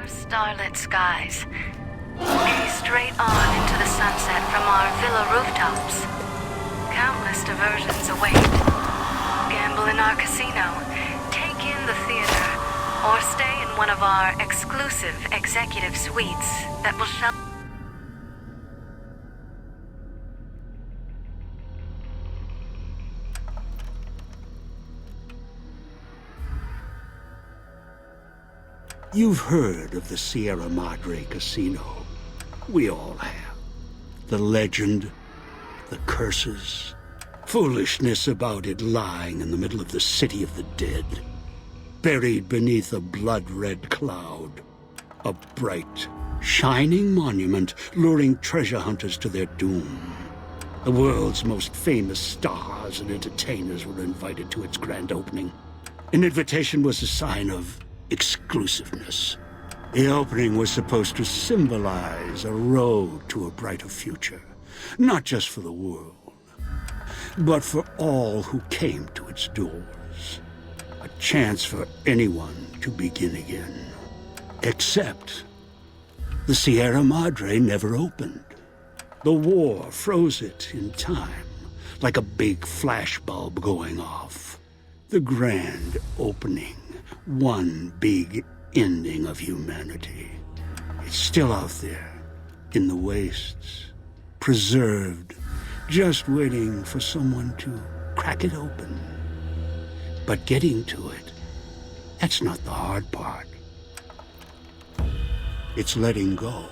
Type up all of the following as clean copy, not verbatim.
clear, starlit skies. Gaze straight on into the sunset from our villa rooftops. Countless diversions await. Gamble in our casino, take in the theater, or stay in one of our exclusive executive suites that will shelter. You've heard of the Sьерра-Мадре casino. We all have. The legend, the curses, foolishness about it lying in the middle of the city of the dead, buried beneath a blood-red cloud. A bright, shining monument luring treasure hunters to their doom. The world's most famous stars and entertainers were invited to its grand opening. An invitation was a sign of exclusiveness. The opening was supposed to symbolize a road to a brighter future, not just for the world, but for all who came to its doors. A chance for anyone to begin again. Except the Sьерра-Мадре never opened. The war froze it in time, like a big flashbulb going off. The grand opening. One big ending of humanity. It's still out there, in the wastes, preserved, just waiting for someone to crack it open. But getting to it, that's not the hard part. It's letting go.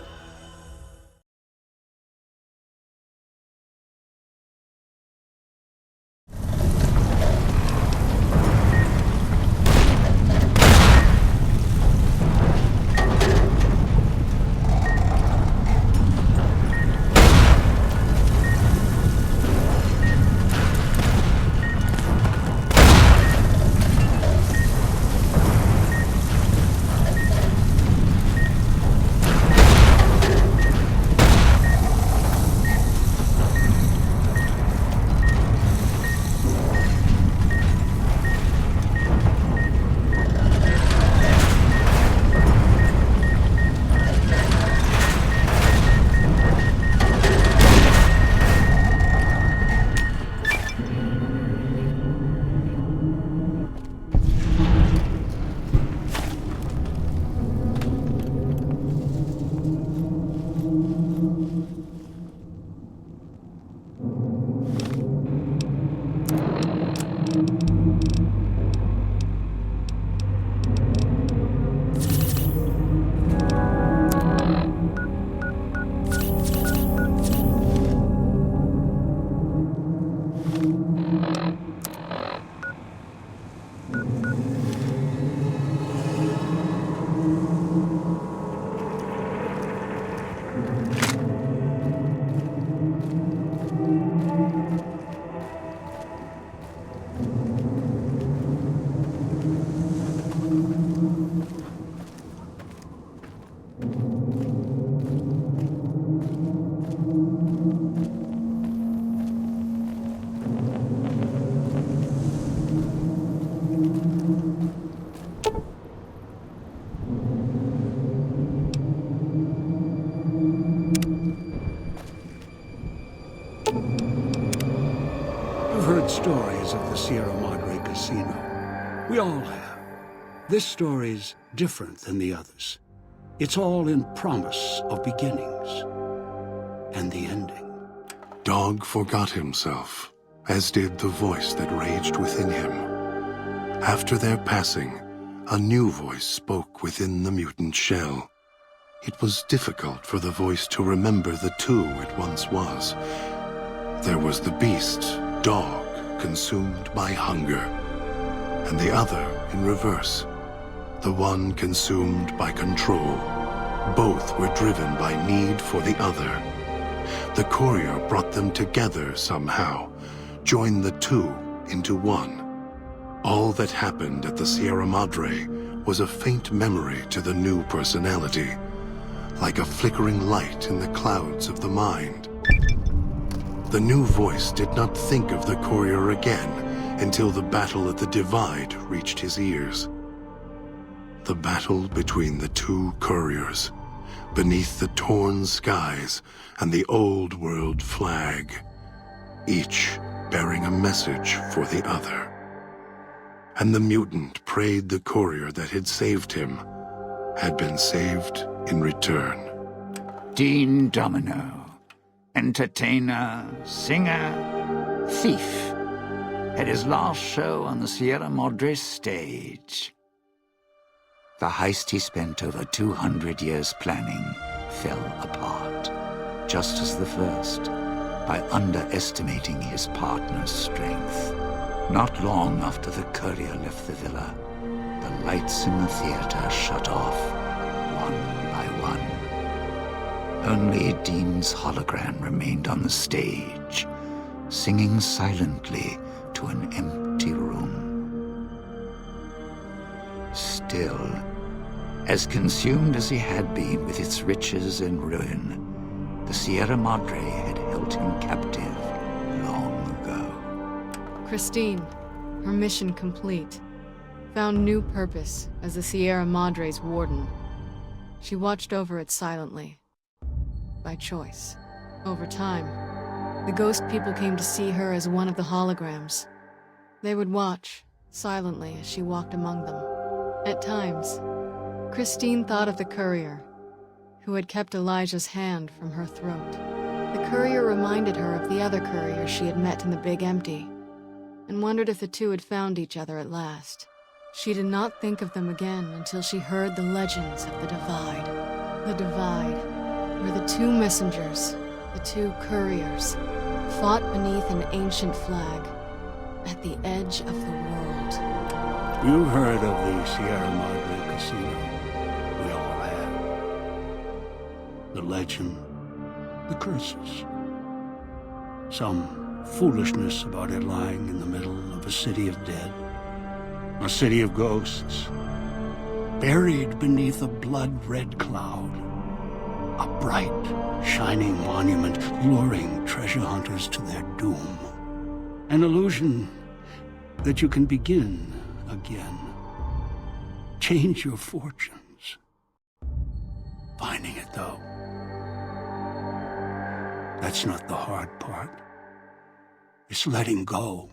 Stories of the Sьерра-Мадре casino. We all have. This story's different than the others. It's all in promise of beginnings and the ending. Dog forgot himself, as did the voice that raged within him. After their passing, a new voice spoke within the mutant shell. It was difficult for the voice to remember the two it once was. There was the beast, dog, consumed by hunger, and the other in reverse, the one consumed by control. Both were driven by need for the other. The courier brought them together somehow, joined the two into one. All that happened at the Sьерра-Мадре was a faint memory to the new personality, like a flickering light in the clouds of the mind. The new voice did not think of the courier again until the battle at the Divide reached his ears. the battle between the two couriers, beneath the torn skies and the old world flag, each bearing a message for the other. And the mutant prayed the courier that had saved him had been saved in return. Dean Domino, entertainer, singer, thief, had his last show on the Sьерра-Мадре stage. The heist he spent over 200 years planning fell apart, just as the first, by underestimating his partner's strength. Not long after the courier left the villa, the lights in the theater shut off, one by one. Only Dean's hologram remained on the stage, singing silently to an empty room. Still, as consumed as he had been with its riches and ruin, the Sьерра-Мадре had held him captive long ago. Christine, her mission complete, found new purpose as the Sьерра-Madre's warden. She watched over it silently, by choice. Over time, the ghost people came to see her as one of the holograms. They would watch, silently, as she walked among them. At times, Christine thought of the courier, who had kept Elijah's hand from her throat. The courier reminded her of the other courier she had met in the Big Empty, and wondered if the two had found each other at last. She did not think of them again until she heard the legends of the Divide. The Divide, where the two messengers, the two couriers, fought beneath an ancient flag at the edge of the world. You've heard of the Sьерра-Мадре casino. We all have. The legend, the curses. Some foolishness about it lying in the middle of a city of dead. A city of ghosts. Buried beneath a blood-red cloud. A bright, shining monument luring treasure hunters to their doom. An illusion that you can begin again. Change your fortunes. Finding it, though, that's not the hard part. It's letting go.